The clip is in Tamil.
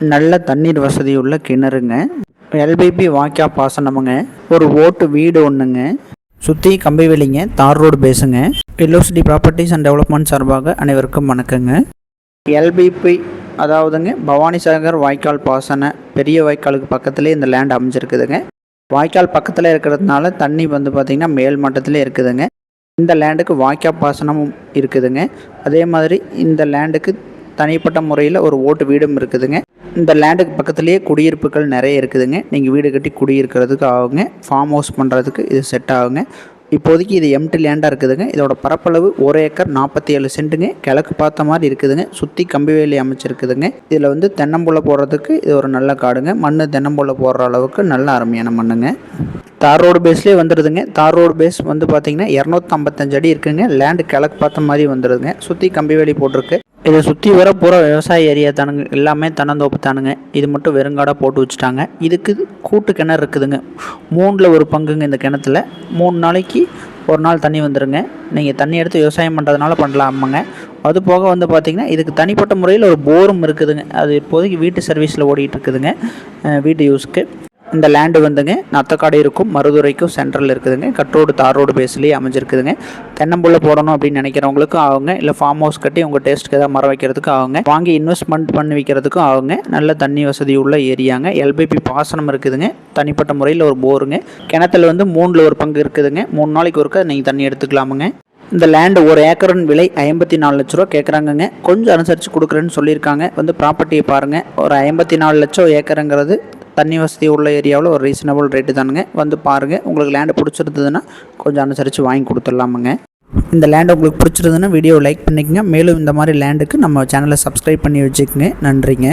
நல்ல தண்ணீர் வசதி உள்ள கிணறுங்க. எல்பிபி வாய்க்கா பாசனமுங்க. ஒரு ஓட்டு வீடு ஒன்றுங்க. சுற்றி கம்பி வேலிங்க. தார் ரோடு பேசுங்க. எல்ஓசிடி ப்ராப்பர்ட்டிஸ் அண்ட் டெவலப்மெண்ட் சார்பாக அனைவருக்கும் வணக்கங்க. எல்பிபி அதாவதுங்க பவானிசாகர் வாய்க்கால் பாசன பெரிய வாய்க்காலுக்கு பக்கத்துலேயே இந்த லேண்ட் அமைஞ்சிருக்குதுங்க. வாய்க்கால் பக்கத்தில் இருக்கிறதுனால தண்ணி பார்த்திங்கன்னா மேல் மட்டத்தில் இருக்குதுங்க. இந்த லேண்டுக்கு வாய்க்கா பாசனமும் இருக்குதுங்க. அதே மாதிரி இந்த லேண்டுக்கு தனிப்பட்ட முறையில் ஒரு ஓட்டு வீடும் இருக்குதுங்க. இந்த லேண்டுக்கு பக்கத்துலேயே குடியிருப்புகள் நிறைய இருக்குதுங்க. நீங்கள் வீடு கட்டி குடியிருக்கிறதுக்கு ஆகுங்க. ஃபார்ம் ஹவுஸ் பண்ணுறதுக்கு இது செட் ஆகுங்க. இப்போதைக்கு இது எம்டி லேண்டாக இருக்குதுங்க. இதோட பரப்பளவு 1 ஏக்கர் 47 சென்ட்டுங்க. கிழக்கு பார்த்த மாதிரி இருக்குதுங்க. சுற்றி கம்பி வேலி அமைச்சிருக்குதுங்க. இதில் தென்னம்புள்ள போடுறதுக்கு இது ஒரு நல்ல காடுங்க. மண் தென்னம்புள்ள போடுற அளவுக்கு நல்ல அருமையான மண்ணுங்க. தார் ரோடு பேஸ்லேயே வந்துடுதுங்க. தார் ரோடு பேஸ் பார்த்திங்கன்னா 255 அடி இருக்குங்க. லேண்டு கிழக்கு பார்த்த மாதிரி வந்துடுதுங்க. சுற்றி கம்பி வேலி போட்டிருக்கு. இதை சுற்றி வர பூரா விவசாய ஏரியா தானுங்க. எல்லாமே தென்னந்தோப்பு தானுங்க. இது மட்டும் வெறுங்காடாக போட்டு வச்சுட்டாங்க. இதுக்கு கூட்டு கிணறு இருக்குதுங்க. 3ல் 1 பங்குங்க. இந்த கிணத்துல 3 நாளைக்கு ஒரு நாள் தண்ணி வந்துடுங்க. நீங்கள் தண்ணி எடுத்து விவசாயம் பண்ணுறதுனால பண்ணலாமாங்க. அது போக பார்த்திங்கன்னா இதுக்கு தனிப்பட்ட முறையில் ஒரு போரும் இருக்குதுங்க. அது இப்போதைக்கு வீட்டு சர்வீஸில் ஓடிட்டு இருக்குதுங்க. வீட்டு யூஸ்க்கு இந்த லேண்டு நத்தக்காடு இருக்கும், மருதுரைக்கும் சென்ட்ரல் இருக்குதுங்க. கட்ரோடு தார் ரோடு பேஸ்லேயே அமைஞ்சிருக்குதுங்க. தென்னம்புள்ள போடணும் அப்படின்னு நினைக்கிறவங்களுக்கும் ஆகுங்க. இல்லை ஃபார்ம் ஹவுஸ் கட்டி உங்கள் டேஸ்ட்டுக்கு ஏதாவது மரம் வைக்கிறதுக்கும் ஆகுங்க. வாங்கி இன்வெஸ்ட்மெண்ட் பண்ணி வைக்கிறதுக்கும் ஆகுங்க. நல்ல தண்ணி வசதி உள்ள ஏரியாங்க. எல்பிபி பாசனம் இருக்குதுங்க. தனிப்பட்ட முறையில் ஒரு போருங்க. கிணத்துல 3ல் 1 பங்கு இருக்குதுங்க. 3 நாளைக்கு ஒருக்கா நீங்கள் தண்ணி எடுத்துக்கலாமுங்க. இந்த லேண்டு 1 ஏக்கரின் விலை 54 லட்ச ரூபா கேட்குறாங்கங்க. கொஞ்சம் அனுசரித்து கொடுக்குறேன்னு சொல்லியிருக்காங்க. ப்ராப்பர்ட்டியை பாருங்கள். ஒரு 54 லட்சம் ஏக்கருங்கிறது தண்ணி வசதி உள்ள ஏரியாவில் ஒரு ரீசனபிள் ரேட்டு தானுங்க. பாருங்கள். உங்களுக்கு லேண்டு பிடிச்சிருந்ததுன்னா கொஞ்சம் அனுசரித்து வாங்கி கொடுத்துடலாமுங்க. இந்த லேண்டு உங்களுக்கு பிடிச்சிருந்ததுன்னா வீடியோவை லைக் பண்ணிக்கங்க. மேலும் இந்த மாதிரி லேண்டுக்கு நம்ம சேனலை சப்ஸ்கிரைப் பண்ணி வச்சுக்கோங்க. நன்றிங்க.